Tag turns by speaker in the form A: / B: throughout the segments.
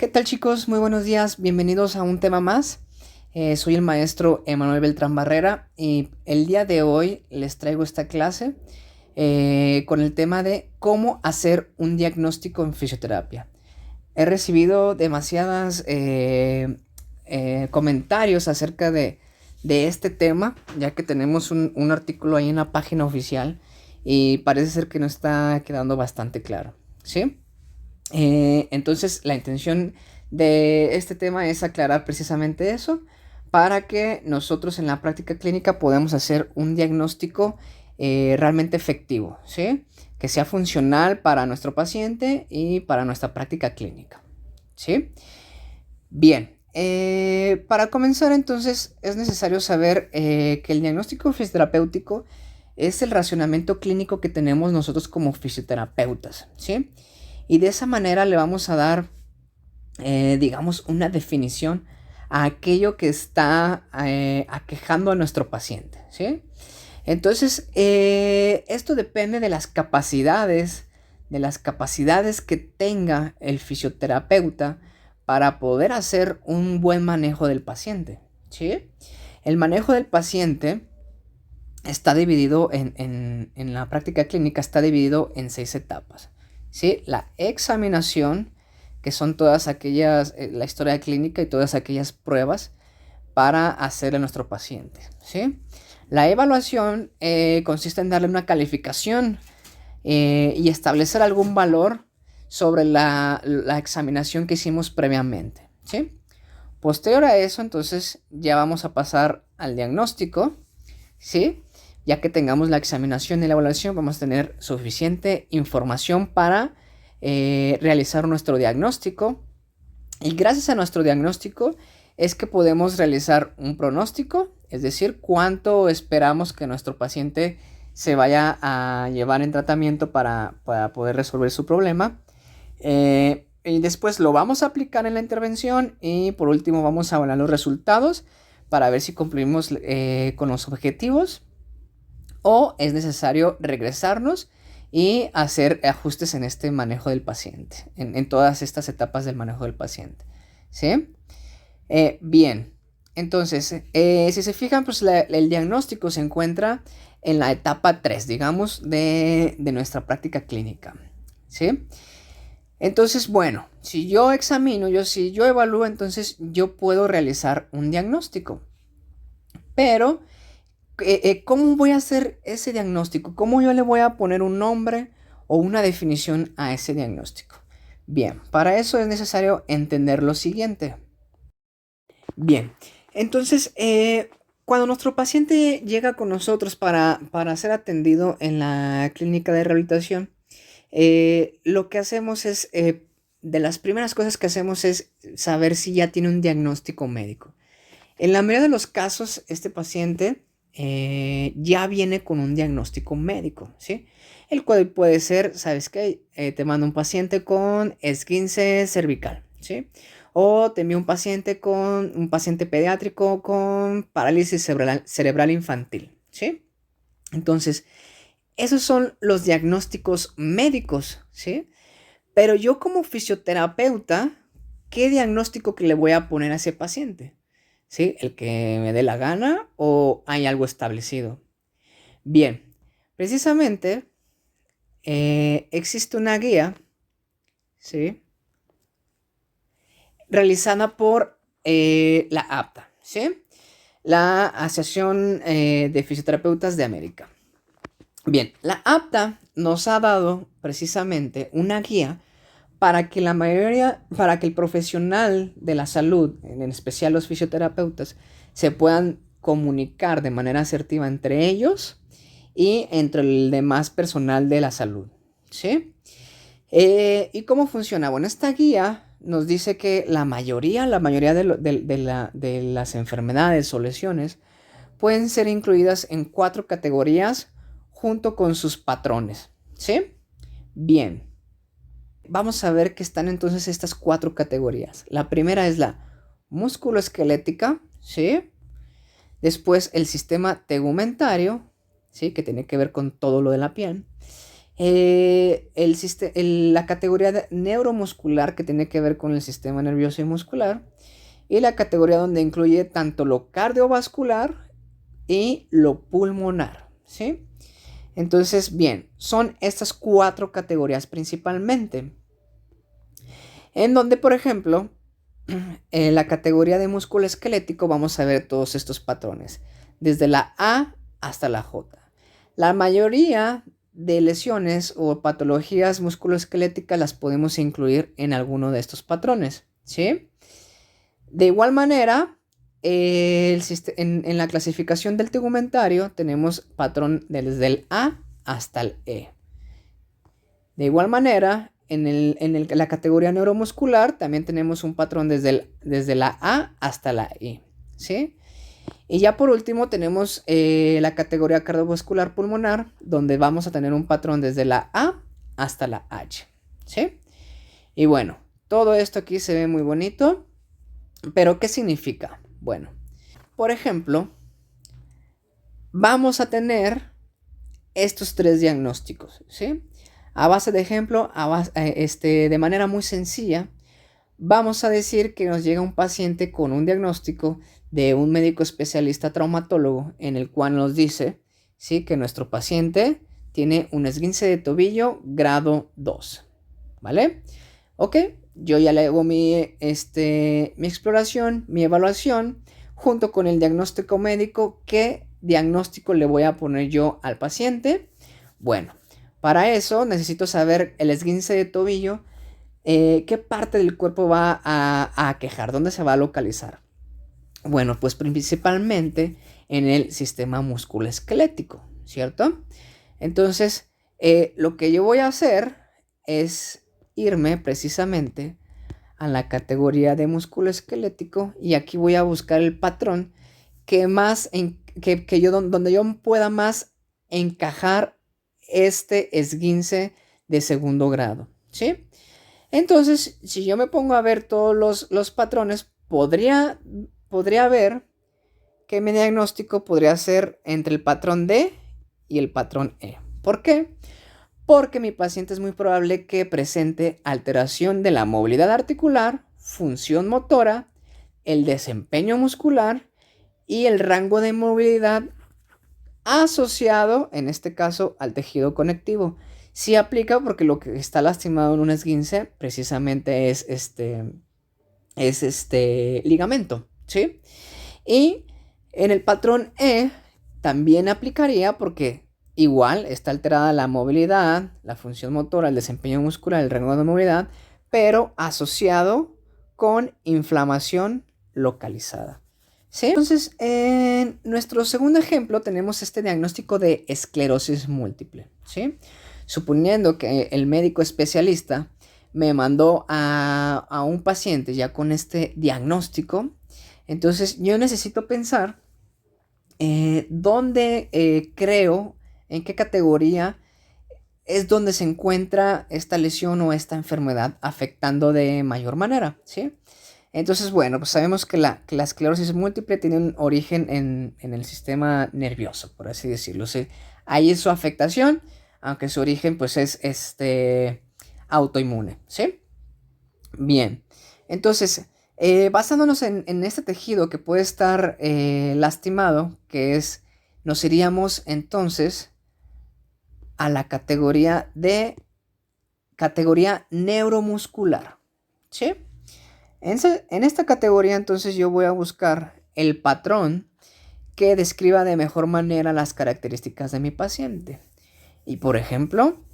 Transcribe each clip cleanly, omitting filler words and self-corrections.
A: ¿Qué tal, chicos? Muy buenos días, bienvenidos a un tema más. Soy el maestro Emanuel Beltrán Barrera y el día de hoy les traigo esta clase con el tema de cómo hacer un diagnóstico en fisioterapia. He recibido demasiadas comentarios acerca de este tema, ya que tenemos un artículo ahí en la página oficial y parece ser que no está quedando bastante claro, ¿sí? Entonces la intención de este tema es aclarar precisamente eso para que nosotros en la práctica clínica podamos hacer un diagnóstico realmente efectivo, ¿sí? Que sea funcional para nuestro paciente y para nuestra práctica clínica, ¿sí? Bien, para comenzar entonces es necesario saber que el diagnóstico fisioterapéutico es el racionamiento clínico que tenemos nosotros como fisioterapeutas, ¿sí? Y de esa manera le vamos a dar, digamos, una definición a aquello que está aquejando a nuestro paciente, ¿sí? Entonces, esto depende de las capacidades que tenga el fisioterapeuta para poder hacer un buen manejo del paciente, ¿sí? El manejo del paciente está dividido en la práctica clínica, está dividido en 6 etapas, ¿sí? La examinación, que son todas aquellas, la historia clínica y todas aquellas pruebas para hacerle a nuestro paciente, ¿sí? La evaluación consiste en darle una calificación y establecer algún valor sobre la examinación que hicimos previamente, ¿sí? Posterior a eso, entonces, ya vamos a pasar al diagnóstico, ¿sí? Ya que tengamos la examinación y la evaluación, vamos a tener suficiente información para realizar nuestro diagnóstico. Y gracias a nuestro diagnóstico es que podemos realizar un pronóstico, es decir, cuánto esperamos que nuestro paciente se vaya a llevar en tratamiento para poder resolver su problema. Y después lo vamos a aplicar en la intervención y por último vamos a evaluar los resultados para ver si cumplimos con los objetivos o es necesario regresarnos y hacer ajustes en este manejo del paciente, en todas estas etapas del manejo del paciente, ¿sí? Bien, entonces, si se fijan, pues el diagnóstico se encuentra en la etapa 3, digamos, de nuestra práctica clínica, ¿sí? Entonces, bueno, si yo examino, si yo evalúo, entonces yo puedo realizar un diagnóstico. Pero, ¿cómo voy a hacer ese diagnóstico? ¿Cómo yo le voy a poner un nombre o una definición a ese diagnóstico? Bien, para eso es necesario entender lo siguiente. Bien, entonces, cuando nuestro paciente llega con nosotros para ser atendido en la clínica de rehabilitación, lo que hacemos es, de las primeras cosas que hacemos es saber si ya tiene un diagnóstico médico. En la mayoría de los casos, este paciente ya viene con un diagnóstico médico, ¿sí? El cual puede ser, ¿sabes qué? Te mando un paciente con esguince cervical, ¿sí? O te envío un paciente pediátrico con parálisis cerebral infantil, ¿sí? Entonces, esos son los diagnósticos médicos, ¿sí? Pero yo como fisioterapeuta, ¿qué diagnóstico que le voy a poner a ese paciente? ¿Sí? ¿El que me dé la gana o hay algo establecido? Bien, precisamente existe una guía, ¿sí? Realizada por la APTA, ¿sí? La Asociación de Fisioterapeutas de América. Bien, la APTA nos ha dado precisamente una guía para que el profesional de la salud, en especial los fisioterapeutas, se puedan comunicar de manera asertiva entre ellos y entre el demás personal de la salud, ¿sí? ¿Y cómo funciona? Bueno, esta guía nos dice que la mayoría de las enfermedades o lesiones pueden ser incluidas en 4 categorías junto con sus patrones, ¿sí? Bien, vamos a ver que están entonces estas 4 categorías. La primera es la musculoesquelética, ¿sí? Después el sistema tegumentario, ¿sí? Que tiene que ver con todo lo de la piel. la categoría neuromuscular, que tiene que ver con el sistema nervioso y muscular, y la categoría donde incluye tanto lo cardiovascular y lo pulmonar, ¿sí? Entonces, bien, son estas 4 categorías principalmente, en donde, por ejemplo, en la categoría de músculo esquelético vamos a ver todos estos patrones, desde la A hasta la J. La mayoría de lesiones o patologías musculoesqueléticas las podemos incluir en alguno de estos patrones, ¿sí? De igual manera, en la clasificación del tegumentario tenemos patrón desde el A hasta el E. De igual manera, en la categoría neuromuscular también tenemos un patrón desde la A hasta la I, ¿sí? Y ya por último tenemos la categoría cardiovascular pulmonar, donde vamos a tener un patrón desde la A hasta la H, ¿sí? Y bueno, todo esto aquí se ve muy bonito, pero ¿qué significa? Bueno, por ejemplo, vamos a tener estos 3 diagnósticos, ¿sí? A base de ejemplo, de manera muy sencilla, vamos a decir que nos llega un paciente con un diagnóstico de un médico especialista traumatólogo, en el cual nos dice, ¿sí?, que nuestro paciente tiene un esguince de tobillo grado 2, ¿vale? Ok, yo ya le hago mi exploración, mi evaluación, junto con el diagnóstico médico. ¿Qué diagnóstico le voy a poner yo al paciente? Bueno, para eso necesito saber el esguince de tobillo, qué parte del cuerpo va a quejar, dónde se va a localizar. Bueno, pues principalmente en el sistema musculoesquelético, ¿cierto? Entonces, lo que yo voy a hacer es irme precisamente a la categoría de músculo esquelético, y aquí voy a buscar el patrón que donde yo pueda más encajar este esguince de segundo grado, ¿sí? Entonces, si yo me pongo a ver todos los patrones, podría ver que mi diagnóstico podría ser entre el patrón D y el patrón E. ¿Por qué? Porque mi paciente es muy probable que presente alteración de la movilidad articular, función motora, el desempeño muscular y el rango de movilidad asociado, en este caso, al tejido conectivo. Sí aplica porque lo que está lastimado en un esguince precisamente es este ligamento, ¿sí? Y en el patrón E también aplicaría porque igual está alterada la movilidad, la función motora, el desempeño muscular, el rango de movilidad, pero asociado con inflamación localizada, ¿sí? Entonces, en nuestro segundo ejemplo tenemos este diagnóstico de esclerosis múltiple, ¿sí? Suponiendo que el médico especialista me mandó a un paciente ya con este diagnóstico, entonces yo necesito pensar dónde creo, en qué categoría es donde se encuentra esta lesión o esta enfermedad afectando de mayor manera, ¿sí? Entonces, bueno, pues sabemos que la esclerosis múltiple tiene un origen en el sistema nervioso, por así decirlo, ¿sí? Ahí es su afectación, aunque su origen pues es autoinmune, ¿sí? Bien, entonces, basándonos en este tejido que puede estar lastimado, nos iríamos entonces a la categoría neuromuscular, ¿sí? En esta categoría entonces yo voy a buscar el patrón que describa de mejor manera las características de mi paciente. Y por ejemplo,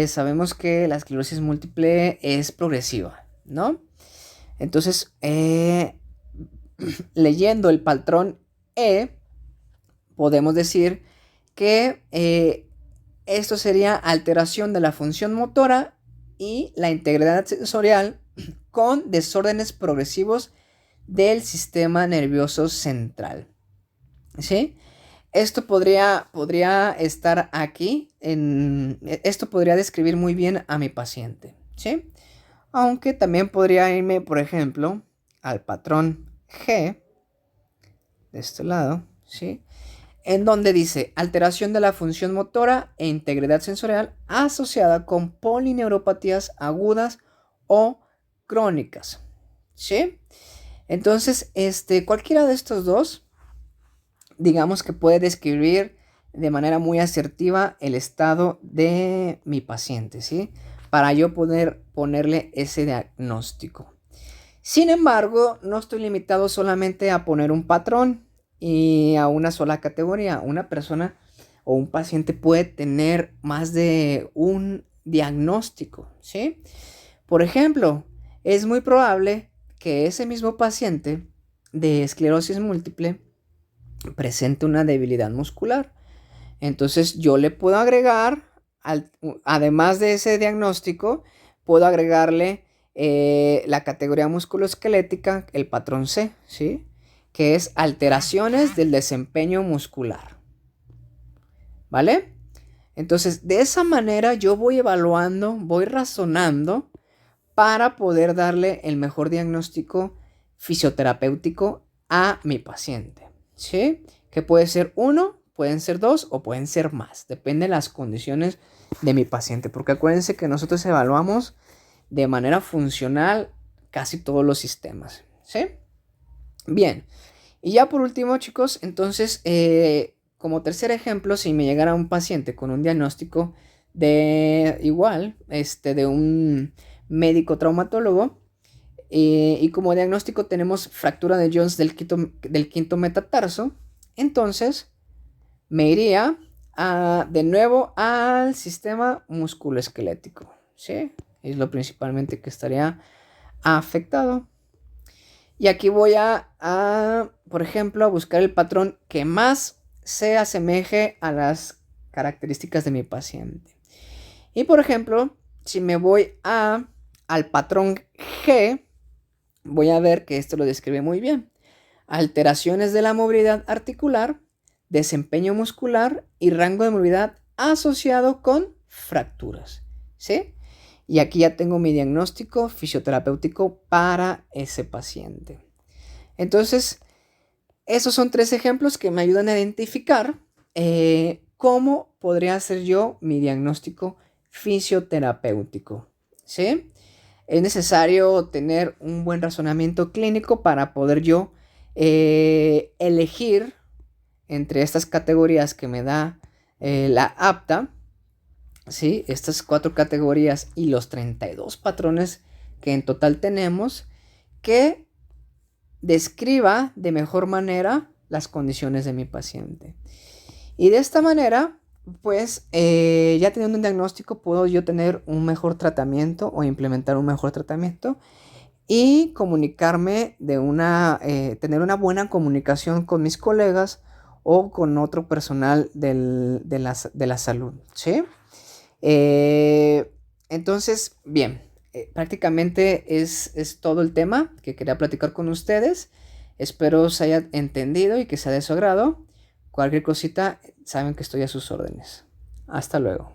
A: sabemos que la esclerosis múltiple es progresiva, ¿no? Entonces, leyendo el patrón E, podemos decir que esto sería alteración de la función motora y la integridad sensorial con desórdenes progresivos del sistema nervioso central, ¿sí? Esto podría estar aquí, esto podría describir muy bien a mi paciente, ¿sí? Aunque también podría irme, por ejemplo, al patrón G, de este lado, ¿sí? en donde dice alteración de la función motora e integridad sensorial asociada con polineuropatías agudas o crónicas, ¿sí? Entonces, cualquiera de estos dos, digamos que puede describir de manera muy asertiva el estado de mi paciente, ¿sí? Para yo poder ponerle ese diagnóstico. Sin embargo, no estoy limitado solamente a poner un patrón y a una sola categoría. Una persona o un paciente puede tener más de un diagnóstico, ¿sí? Por ejemplo, es muy probable que ese mismo paciente de esclerosis múltiple presente una debilidad muscular. Entonces yo le puedo agregar, además de ese diagnóstico, puedo agregarle la categoría musculoesquelética, el patrón C, ¿sí? Que es alteraciones del desempeño muscular. ¿Vale? Entonces, de esa manera yo voy evaluando, voy razonando para poder darle el mejor diagnóstico fisioterapéutico a mi paciente, ¿sí? Que puede ser uno, pueden ser dos o pueden ser más. Depende de las condiciones de mi paciente. Porque acuérdense que nosotros evaluamos de manera funcional casi todos los sistemas, ¿sí? Bien. Y ya por último, chicos, entonces, como tercer ejemplo, si me llegara un paciente con un diagnóstico de igual, de un médico traumatólogo, y como diagnóstico tenemos fractura de Jones del quinto metatarso, entonces me iría de nuevo al sistema musculoesquelético, ¿sí? Es lo principalmente que estaría afectado. Y aquí voy por ejemplo, a buscar el patrón que más se asemeje a las características de mi paciente. Y por ejemplo, si me voy al patrón G, voy a ver que esto lo describe muy bien. Alteraciones de la movilidad articular, desempeño muscular y rango de movilidad asociado con fracturas, ¿sí? Y aquí ya tengo mi diagnóstico fisioterapéutico para ese paciente. Entonces, esos son 3 ejemplos que me ayudan a identificar cómo podría hacer yo mi diagnóstico fisioterapéutico, ¿sí? Es necesario tener un buen razonamiento clínico para poder yo elegir entre estas categorías que me da la apta, ¿sí? Estas 4 categorías y los 32 patrones que en total tenemos, que describa de mejor manera las condiciones de mi paciente. Y de esta manera, pues ya teniendo un diagnóstico, puedo yo tener un mejor tratamiento o implementar un mejor tratamiento y comunicarme tener una buena comunicación con mis colegas o con otro personal de la salud, ¿sí? Entonces, bien, prácticamente es todo el tema que quería platicar con ustedes. Espero se haya entendido y que sea de su agrado. Cualquier cosita, saben que estoy a sus órdenes. Hasta luego.